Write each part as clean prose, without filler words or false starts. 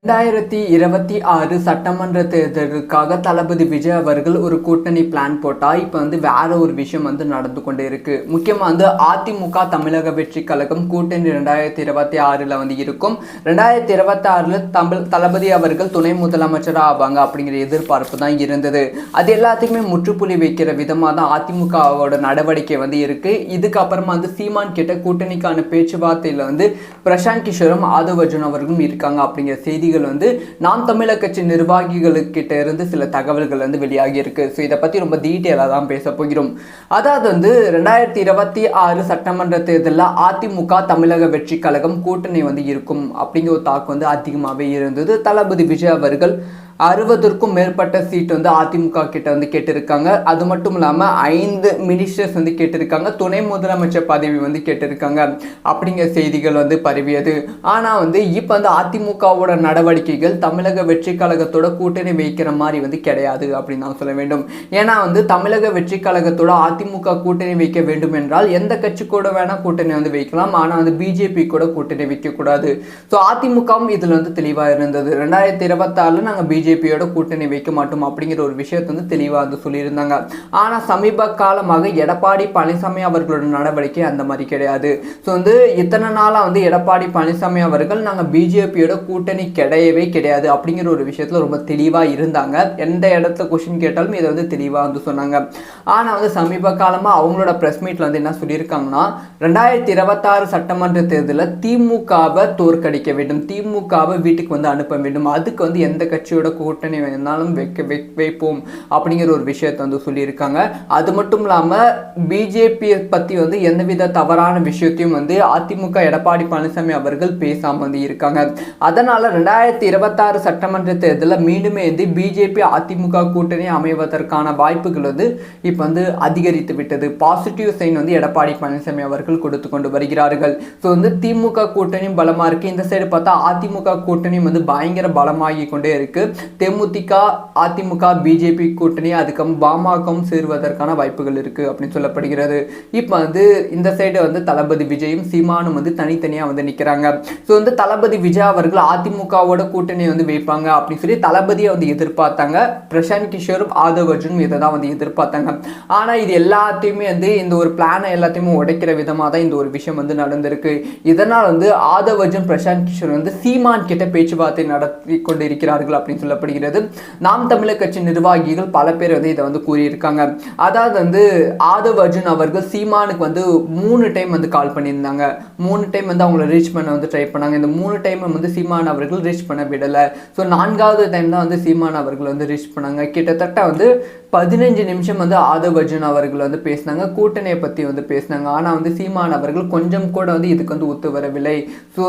2026 சட்டமன்ற தேர்தலுக்காக தளபதி விஜய் அவர்கள் ஒரு கூட்டணி பிளான் போட்டா இப்போ வேற ஒரு விஷயம் நடந்து கொண்டே இருக்கு. முக்கியமாக அதிமுக தமிழக வெற்றி கழகம் கூட்டணி 2026 இருக்கும். 2026 தளபதி அவர்கள் துணை முதலமைச்சராக ஆவாங்க அப்படிங்கிற எதிர்பார்ப்பு தான் இருந்தது. அது எல்லாத்துக்குமே முற்றுப்புள்ளி வைக்கிற விதமாக தான் அதிமுகவோட நடவடிக்கை இருக்கு. இதுக்கப்புறமா சீமான் கிட்ட கூட்டணிக்கான பேச்சுவார்த்தையில் பிரசாந்த் கிஷோரும் ஆதவ் அர்ஜுன் அவர்களும் இருக்காங்க அப்படிங்கிற செய்திகள் நாம் தமிழர் கட்சி நிர்வாகிகளுக்கிட்ட இருந்து சில தகவல்கள் வெளியாகி இருக்கு. ஸோ இதை பத்தி ரொம்ப டீட்டெயிலாக தான் பேச போகிறோம். அதாவது 2026 சட்டமன்ற தேர்தலில் அதிமுக தமிழக வெற்றி கழகம் கூட்டணி இருக்கும் அப்படிங்கிற ஒரு தாக்கு அதிகமாகவே இருந்தது. தளபதி விஜய் அவர்கள் 60க்கும் மேற்பட்ட சீட் அதிமுக கிட்ட கேட்டிருக்காங்க. அது மட்டும் இல்லாமல் 5 மினிஸ்டர்ஸ் கேட்டிருக்காங்க. துணை முதலமைச்சர் பதவி கேட்டிருக்காங்க அப்படிங்கிற செய்திகள் பரவியது. ஆனால் இப்போ அதிமுகவோட நடவடிக்கைகள் தமிழக வெற்றி கழகத்தோட கூட்டணி வைக்கிற மாதிரி கிடையாது அப்படின்னு நான் சொல்ல வேண்டும். ஏன்னா தமிழக வெற்றி கழகத்தோட அதிமுக கூட்டணி வைக்க வேண்டும் என்றால் எந்த கட்சி கூட வேணா கூட்டணி வைக்கலாம். ஆனால் பிஜேபி கூட கூட்டணி வைக்கக்கூடாது. ஸோ அதிமுகவும் இதில் தெளிவாக இருந்தது. 2026 நாங்கள் பிஜேபியோட கூட்டணி வைக்க மாட்டோம் அப்படிங்கிற ஒரு விஷயத்தை தெளிவாக சொல்லியிருந்தாங்க. ஆனால் சமீப காலமாக எடப்பாடி பழனிசாமி அவர்களோட நடவடிக்கை அந்த மாதிரி கிடையாது. ஸோ இத்தனை நாளாக எடப்பாடி பழனிசாமி அவர்கள் நாங்கள் பிஜேபியோட கூட்டணி கிடையவே கிடையாது அப்படிங்கிற ஒரு விஷயத்தில் ரொம்ப தெளிவாக இருந்தாங்க. எந்த இடத்துல கொஸ்டின் கேட்டாலும் இதை தெளிவாக சொன்னாங்க. ஆனால் சமீப காலமாக அவங்களோட ப்ரெஸ் மீட்டில் என்ன சொல்லியிருக்காங்கன்னா 2026 சட்டமன்ற தேர்தலில் திமுகவை தோற்கடிக்க வேண்டும், திமுகவை வீட்டுக்கு அனுப்ப வேண்டும், அதுக்கு எந்த கட்சியோட கூட்டணி வேணாலும் வைப்போம் அப்படிங்கிற ஒரு விஷயத்தை சொல்லியிருக்காங்க. அது மட்டும் இல்லாமல் பிஜேபியை பற்றி எந்தவித தவறான விஷயத்தையும் அதிமுக எடப்பாடி பழனிசாமி அவர்கள் பேசாமல் இருக்காங்க. அதனால 2026 சட்டமன்ற தேர்தலில் மீண்டுமே பிஜேபி அதிமுக கூட்டணி அமைவதற்கான வாய்ப்புகள் இப்போ அதிகரித்து விட்டது. பாசிட்டிவ் சைன் எடப்பாடி பழனிசாமி அவர்கள் கொடுத்து கொண்டு வருகிறார்கள். ஸோ திமுக கூட்டணியும் பலமாக இருக்கு. இந்த சைடு பார்த்தா அதிமுக கூட்டணியும் பயங்கர பலமாகி கொண்டே இருக்கு. தேமுதிக அதிமுக பிஜேபி கூட்டணி அதுக்கப்புறம் பாமகவும் சேருவதற்கான வாய்ப்புகள் இருக்கு அப்படின்னு சொல்லப்படுகிறது. இப்போ இந்த சைடு தளபதி விஜயும் சீமானும் தனித்தனியாக நிற்கிறாங்க. ஸோ தளபதி விஜய் அவர்கள் அதிமுகவோட கூட்டணி வைப்பாங்க அப்படின்னு சொல்லி தளபதியை எதிர்பார்த்தாங்க. பிரசாந்த் கிஷோரும் ஆதவ் அர்ஜுனும் இதை தான் எதிர்பார்த்தாங்க. ஆனால் இது எல்லாத்தையுமே இந்த ஒரு பிளானை எல்லாத்தையுமே உடைக்கிற விதமாக தான் இந்த ஒரு விஷயம் நடந்திருக்கு. இதனால் ஆதவ் அர்ஜுன் பிரசாந்த் கிஷோர் சீமான் கிட்ட பேச்சுவார்த்தை நடத்தி கொண்டு இருக்கிறார்கள் அப்படின்னு சொல்லப்படுகிறது. நாம் தமிழர் கட்சி நிர்வாகிகள் பல பேர் இதை கூறியிருக்காங்க. அதாவது ஆதவ் அர்ஜுன் அவர்கள் சீமானுக்கு 3 டைம் கால் பண்ணியிருந்தாங்க. 3 டைம் அவங்களை ரீச் பண்ண ட்ரை பண்ணாங்க. இந்த 3 டைம் சீமான் அவர்கள் ரீச் பண்ண விடலை. ஸோ 4வது டைம் தான் சீமான் அவர்கள் ரீச் பண்ணாங்க. கிட்டத்தட்ட 15 நிமிஷம் ஆதவ் அர்ஜுன் அவர்கள் பேசினாங்க, கூட்டணியை பற்றி பேசினாங்க. ஆனால் சீமான் அவர்கள் கொஞ்சம் கூட இதுக்கு ஒத்து வரவில்லை. ஸோ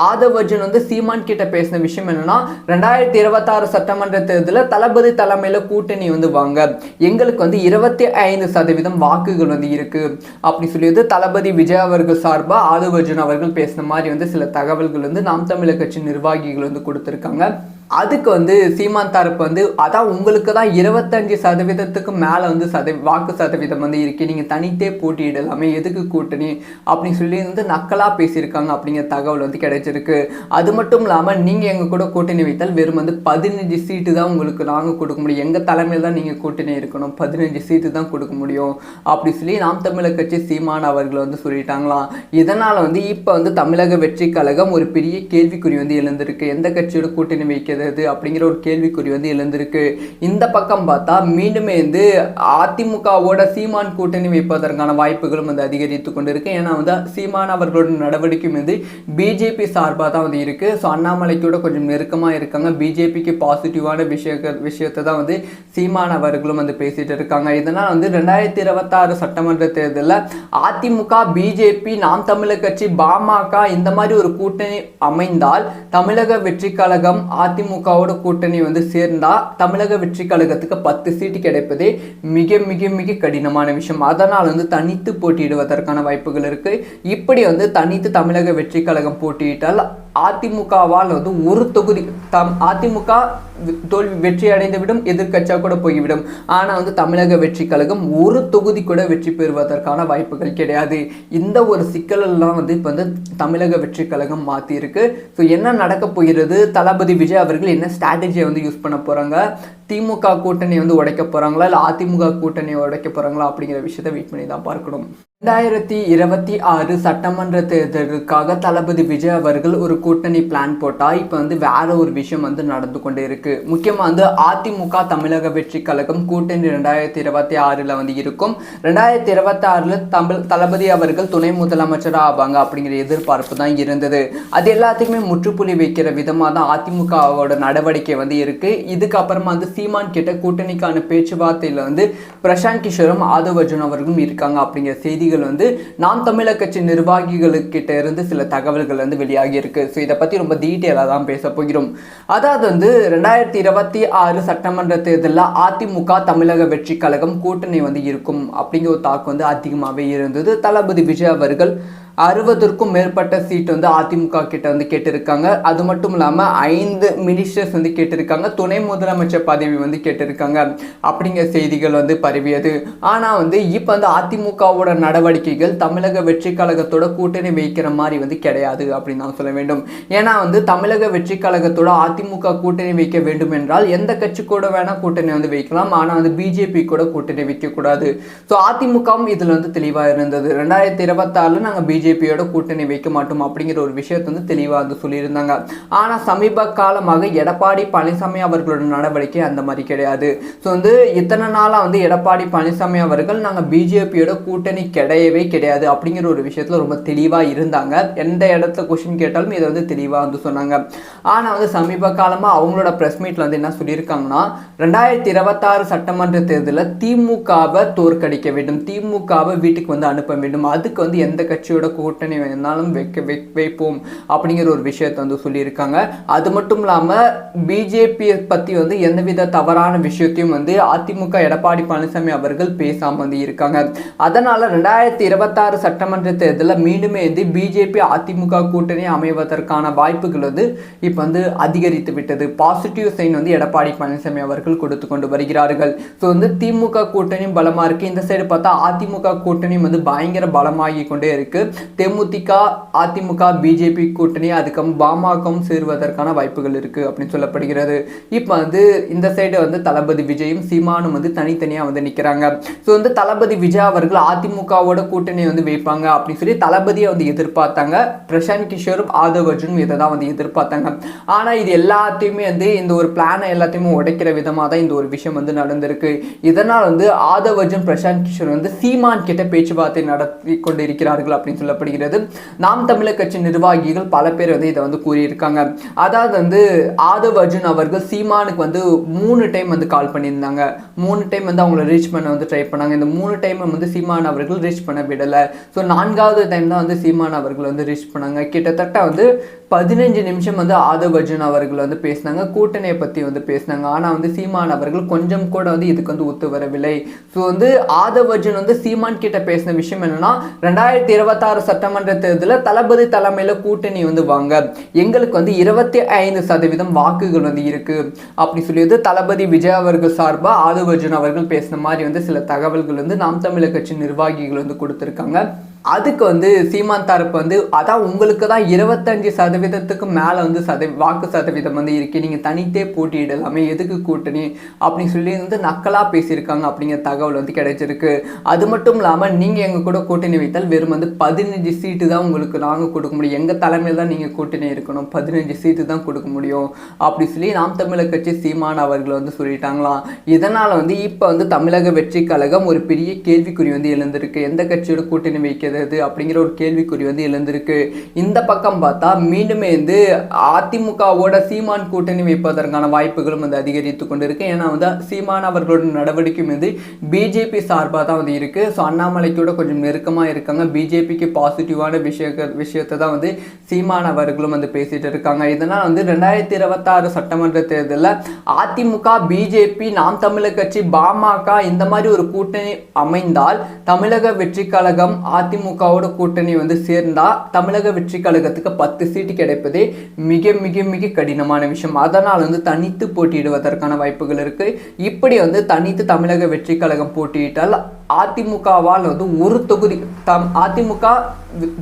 ஆதவ் அர்ஜுன் சீமான் கிட்ட பேசின விஷயம் என்னன்னா 2026 சட்டமன்ற தேர்தலில் தளபதி தலைமையில் கூட்டணி வாங்க, எங்களுக்கு 25% வாக்குகள் இருக்கு அப்படி சொல்லி தளபதி விஜய் அவர்கள் சார்பாக ஆதவ் அர்ஜுன் அவர்கள் பேசின மாதிரி சில தகவல்கள் நாம் தமிழர் கட்சி நிர்வாகிகள் கொடுத்துருக்காங்க. அதுக்கு சீமான் தரப்பு அதான் உங்களுக்கு தான் 25% மேலே வாக்கு சதவீதம் இருக்கு, நீங்கள் தனித்தே போட்டியிடலாமே, எதுக்கு கூட்டணி அப்படின்னு சொல்லி நக்கலாக பேசியிருக்காங்க அப்படிங்கிற தகவல் கிடைச்சிருக்கு. அது மட்டும் இல்லாமல் நீங்கள் எங்கள் கூட கூட்டணி வைத்தால் வெறும் 15 சீட்டு தான் உங்களுக்கு நாங்கள் கொடுக்க முடியும், எங்கள் தலைமையில் தான் நீங்கள் கூட்டணி இருக்கணும், 15 சீட்டு தான் கொடுக்க முடியும் அப்படி சொல்லி நாம் தமிழர் கட்சி சீமான் அவர்கள் சொல்லிட்டாங்களாம். இதனால் இப்போ தமிழக வெற்றி கழகம் ஒரு பெரிய கேள்விக்குறி எழுந்திருக்கு. எந்த கட்சியோட கூட்டணி வைக்கிறது அப்படிங்கிற ஒரு கேள்விக்குறி எழுந்திருக்கு. இந்த பக்கம் பார்த்தா மீண்டுமே அதிமுகவோட சீமான் கூட்டணி வைப்பதற்கான வாய்ப்புகளும் அதிகரித்து கொண்டிருக்கு. ஏன்னா சீமான் அவர்களோட நடவடிக்கையும் பிஜேபி சார்பாக தான் இருக்கு. ஸோ அண்ணாமலைக்கூட கொஞ்சம் நெருக்கமாக இருக்காங்க. பிஜேபிக்கு பாசிட்டிவான விஷயத்தை தான் சீமான் அவர்களும் பேசிட்டு இருக்காங்க. இதனால் 2026 சட்டமன்ற தேர்தலில் அதிமுக பிஜேபி நாம் தமிழர் கட்சி பாமக இந்த மாதிரி ஒரு கூட்டணி அமைந்தால் தமிழக வெற்றி கழகம் அதிமுகவோட கூட்டணி சேர்ந்தா தமிழக வெற்றி கழகத்துக்கு 10 சீட்டு கிடைப்பதே மிக மிக மிக கடினமான விஷயம். அதனால் தனித்து போட்டியிடுவதற்கான வாய்ப்புகள் இருக்கு. இப்படி தனித்து தமிழக வெற்றி கழகம் போட்டியிட்டால் அதிமுகவால் வந்து ஒரு தொகுதி அதிமுக தோல்வி வெற்றி அடைந்துவிடும், எதிர்கட்சியாக கூட போய்விடும். ஆனால் வந்து தமிழக வெற்றி கழகம் ஒரு தொகுதி கூட வெற்றி பெறுவதற்கான வாய்ப்புகள் கிடையாது. இந்த ஒரு சிக்கலெல்லாம் வந்து இப்போ வந்து தமிழக வெற்றி கழகம் மாற்றிருக்கு. ஸோ என்ன நடக்க போகிறது, தளபதி விஜய் அவர்கள் என்ன ஸ்ட்ராட்டஜியை வந்து யூஸ் பண்ண போகிறாங்க, திமுக கூட்டணி வந்து உடைக்க போகிறாங்களா இல்லை அதிமுக கூட்டணியை உடைக்க போகிறாங்களா அப்படிங்கிற விஷயத்தை வெயிட் பண்ணி தான் பார்க்கணும். 2026 சட்டமன்ற தேர்தலுக்காக தளபதி விஜய் அவர்கள் ஒரு கூட்டணி பிளான் போட்டால் இப்போ வந்து வேற ஒரு விஷயம் வந்து நடந்து கொண்டே இருக்கு. முக்கியமாக வந்து அதிமுக தமிழக வெற்றி கழகம் கூட்டணி 2026 வந்து இருக்கும். 2026 தளபதி அவர்கள் துணை முதலமைச்சராக ஆவாங்க அப்படிங்கிற எதிர்பார்ப்பு தான் இருந்தது. அது எல்லாத்துக்குமே முற்றுப்புள்ளி வைக்கிற விதமாக தான் அதிமுகவோட நடவடிக்கை வந்து இருக்கு. இதுக்கப்புறமா வந்து சீமான் கிட்ட கூட்டணிக்கான பேச்சுவார்த்தையில் வந்து பிரசாந்த் கிஷோரும் ஆதவ் அர்ஜுன் அவர்களும் இருக்காங்க அப்படிங்கிற செய்தி வந்து நாம் தமிழர் கட்சி நிர்வாகிகளுக்கிட்ட இருந்து சில தகவல்கள் வந்து வெளியாகி இருக்கு. ஸோ இதை பத்தி ரொம்ப டீட்டெயிலாக தான் பேச போகிறோம். அதாவது வந்து 2026 சட்டமன்ற தேர்தலில் அதிமுக தமிழக வெற்றி கழகம் கூட்டணி வந்து இருக்கும் அப்படிங்கிற ஒரு தாக்கு வந்து அதிகமாகவே இருந்தது. தளபதி விஜய் அவர்கள் 60க்கும் மேற்பட்ட சீட் வந்து அதிமுக கிட்ட வந்து கேட்டிருக்காங்க. அது மட்டும் இல்லாமல் 5 மினிஸ்டர்ஸ் வந்து கேட்டிருக்காங்க, துணை முதலமைச்சர் பதவி வந்து கேட்டிருக்காங்க அப்படிங்கிற செய்திகள் வந்து பரவியது. ஆனால் வந்து இப்போ வந்து அதிமுகவோட நடவடிக்கைகள் தமிழக வெற்றி கழகத்தோட கூட்டணி வைக்கிற மாதிரி வந்து கிடையாது அப்படின்னு நான் சொல்ல வேண்டும். ஏன்னா வந்து தமிழக வெற்றி கழகத்தோட அதிமுக கூட்டணி வைக்க வேண்டும் என்றால் எந்த கட்சி கூட வேணா கூட்டணி வந்து வைக்கலாம், ஆனால் வந்து பிஜேபி கூட கூட்டணி வைக்கக்கூடாது. ஸோ அதிமுகவும் இதில் வந்து தெளிவாக இருந்தது. 2026 நாங்கள் பிஜேபியோட கூட்டணி வைக்க மாட்டோம் அப்படிங்கிற ஒரு விஷயத்தை வந்து தெளிவாக வந்து சொல்லியிருந்தாங்க. ஆனால் சமீப காலமாக எடப்பாடி பழனிசாமி அவர்களோட நடவடிக்கை அந்த மாதிரி கிடையாது. ஸோ வந்து இத்தனை நாளாக வந்து எடப்பாடி பழனிசாமி அவர்கள் நாங்கள் பிஜேபியோட கூட்டணி கிடையவே கிடையாது அப்படிங்கிற ஒரு விஷயத்தில் ரொம்ப தெளிவாக இருந்தாங்க. எந்த இடத்துல கொஸ்டின் கேட்டாலும் இதை வந்து தெளிவாக வந்து சொன்னாங்க. ஆனால் வந்து சமீப காலமாக அவங்களோட ப்ரெஸ் மீட்டில் வந்து என்ன சொல்லியிருக்காங்கன்னா 2026 சட்டமன்ற தேர்தலில் திமுகவை தோற்கடிக்க வேண்டும், திமுகவை வீட்டுக்கு வந்து அனுப்ப வேண்டும், அதுக்கு வந்து எந்த கட்சியோட கூட்டணி வேணாலும் வைப்போம் அப்படிங்கிற ஒரு விஷயத்தை வந்து சொல்லியிருக்காங்க. அது மட்டும் இல்லாமல் பிஜேபியை பற்றி வந்து எந்தவித தவறான விஷயத்தையும் வந்து அதிமுக எடப்பாடி பழனிசாமி அவர்கள் பேசாமல் வந்து இருக்காங்க. அதனால 2026 சட்டமன்ற தேர்தலில் மீண்டுமே வந்து பிஜேபி அதிமுக கூட்டணி அமைவதற்கான வாய்ப்புகள் வந்து இப்போ வந்து அதிகரித்து விட்டது. பாசிட்டிவ் சைன் வந்து எடப்பாடி பழனிசாமி அவர்கள் கொடுத்து கொண்டு வருகிறார்கள். ஸோ வந்து திமுக கூட்டணியும் பலமாக இருக்கு. இந்த சைடு பார்த்தா அதிமுக கூட்டணியும் வந்து பயங்கர பலமாகி கொண்டே இருக்கு. தேமுதிக அதிமுக பிஜேபி கூட்டணி அதுக்கும் பாமகவும் சேருவதற்கான வாய்ப்புகள் இருக்கு அப்படின்னு சொல்லப்படுகிறது. இப்போ வந்து இந்த சைடு வந்து தளபதி விஜயும் சீமானும் வந்து தனித்தனியாக வந்து நிற்கிறாங்க. ஸோ வந்து தளபதி விஜய் அவர்கள் அதிமுகவோட கூட்டணி வந்து வைப்பாங்க அப்படின்னு சொல்லி தளபதியை வந்து எதிர்பார்த்தாங்க. பிரசாந்த் கிஷோரும் ஆதவ் அர்ஜுனும் இதை தான் வந்து எதிர்பார்த்தாங்க. ஆனால் இது எல்லாத்தையுமே வந்து இந்த ஒரு பிளானை எல்லாத்தையுமே உடைக்கிற விதமாக தான் இந்த ஒரு விஷயம் வந்து நடந்திருக்கு. இதனால் வந்து ஆதவ் அர்ஜுன் பிரசாந்த் கிஷோர் வந்து சீமான் கிட்ட பேச்சுவார்த்தை நடத்தி கொண்டிருக்கிறார்கள் அப்படின்னு சொல்லப்படுகிறது. நாம் தமிழர் கட்சி நிர்வாகிகள் பல பேர் வந்து இதை வந்து கூறியிருக்காங்க. அதாவது வந்து ஆதவ் அர்ஜுன் அவர்கள் சீமானுக்கு வந்து 3 டைம் வந்து கால் பண்ணியிருந்தாங்க. 3 டைம் வந்து அவங்கள ரீச் பண்ண வந்து ட்ரை பண்ணாங்க. இந்த 3 டைம் வந்து சீமான் அவர்கள் ரீச் பண்ண விடலை. ஸோ 4வது டைம் தான் வந்து சீமான் அவர்கள் வந்து ரீச் பண்ணாங்க. கிட்டத்தட்ட வந்து 15 நிமிஷம் வந்து ஆதவ் அர்ஜுன் அவர்கள் வந்து பேசினாங்க, கூட்டணியை பற்றி வந்து பேசினாங்க. ஆனால் வந்து சீமான் அவர்கள் கொஞ்சம் கூட வந்து இதுக்கு வந்து ஒத்து வரவில்லை. ஸோ வந்து ஆதவ் அர்ஜுன் வந்து சீமான் கிட்ட பேசின விஷயம் என்னன்னா 2026 சட்டமன்ற தேர்தலில் தளபதி தலைமையில் கூட்டணி வந்து வாங்க, எங்களுக்கு வந்து 25% வாக்குகள் வந்து இருக்கு அப்படி சொல்லியது தளபதி விஜய் அவர்கள் சார்பாக ஆதவ் அர்ஜுன் அவர்கள் பேசின மாதிரி வந்து சில தகவல்கள் வந்து நாம் தமிழர் கட்சி நிர்வாகிகள் வந்து கொடுத்துருக்காங்க. அதுக்கு வந்து சீமான் தரப்பு வந்து அதான் உங்களுக்கு தான் 25% மேலே வந்து வாக்கு சதவீதம் வந்து இருக்கு, நீங்கள் தனித்தே போட்டியிடலாமே, எதுக்கு கூட்டணி அப்படின்னு சொல்லி வந்து நக்கலாக பேசியிருக்காங்க அப்படிங்கிற தகவல் வந்து கிடைச்சிருக்கு. அது மட்டும் இல்லாமல் நீங்கள் எங்கள் கூட கூட்டணி வைத்தால் வெறும் வந்து 15 சீட்டு தான் உங்களுக்கு நாங்கள் கொடுக்க முடியும், எங்கள் தலைமையில் தான் நீங்கள் கூட்டணி இருக்கணும், 15 சீட்டு தான் கொடுக்க முடியும் அப்படி சொல்லி நாம் தமிழர் கட்சி சீமான் அவர்கள் வந்து சொல்லிட்டாங்களாம். இதனால் வந்து இப்போ வந்து தமிழக வெற்றி கழகம் ஒரு பெரிய கேள்விக்குறி வந்து எழுந்திருக்கு. எந்த கட்சியோட கூட்டணி வைக்க அப்படிங்கிற ஒரு கேள்விக்குறி வந்து எழுந்திருக்கு. இந்த பக்கம் பார்த்தா மீண்டுமே வந்து அதிமுகவோட சீமான் கூட்டணி வைப்பதற்கான வாய்ப்புகளும் வந்து அதிகரித்து கொண்டிருக்கு. ஏன்னா வந்து சீமான் அவர்களோட நடவடிக்கையும் வந்து பிஜேபி சார்பாக தான் வந்து இருக்கு. ஸோ அண்ணாமலைக்கூட கொஞ்சம் நெருக்கமாக இருக்காங்க. பிஜேபிக்கு பாசிட்டிவான விஷயத்தை தான் வந்து சீமான் அவர்களும் வந்து பேசிட்டு இருக்காங்க. இதனால் வந்து 2026 சட்டமன்ற தேர்தலில் அதிமுக பிஜேபி நாம் தமிழர் கட்சி பாமக இந்த மாதிரி ஒரு கூட்டணி அமைந்தால் தமிழக வெற்றி கழகம் அதிமுக அதிமுகவோட கூட்டணி வந்து சேர்ந்தா தமிழக வெற்றி கழகத்துக்கு 10 சீட்டு கிடைப்பதே மிக மிக மிக கடினமான விஷயம். அதனால் வந்து தனித்து போட்டியிடுவதற்கான வாய்ப்புகள் இருக்கு. இப்படி வந்து தனித்து தமிழக வெற்றி கழகம் போட்டியிட்டால் அதிமுகவால் வந்து ஒரு தொகுதி அதிமுக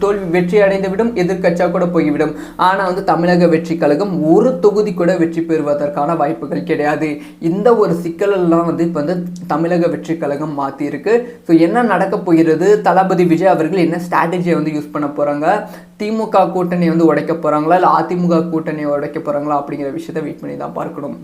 தோல்வி வெற்றி அடைந்து விடும், எதிர்கட்சியாக கூட போய்விடும். ஆனால் வந்து தமிழக வெற்றி கழகம் ஒரு தொகுதி கூட வெற்றி பெறுவதற்கான வாய்ப்புகள் கிடையாது. இந்த ஒரு சிக்கலெல்லாம் வந்து இப்போ வந்து தமிழக வெற்றி கழகம் மாற்றிருக்கு. ஸோ என்ன நடக்க போகிறது, தளபதி விஜய் அவர்கள் என்ன ஸ்ட்ராட்டஜியை வந்து யூஸ் பண்ண போகிறாங்க, திமுக கூட்டணி வந்து உடைக்க போகிறாங்களா இல்லை அதிமுக கூட்டணியை உடைக்க போகிறாங்களா அப்படிங்கிற விஷயத்தை வெயிட் பண்ணி தான் பார்க்கணும்.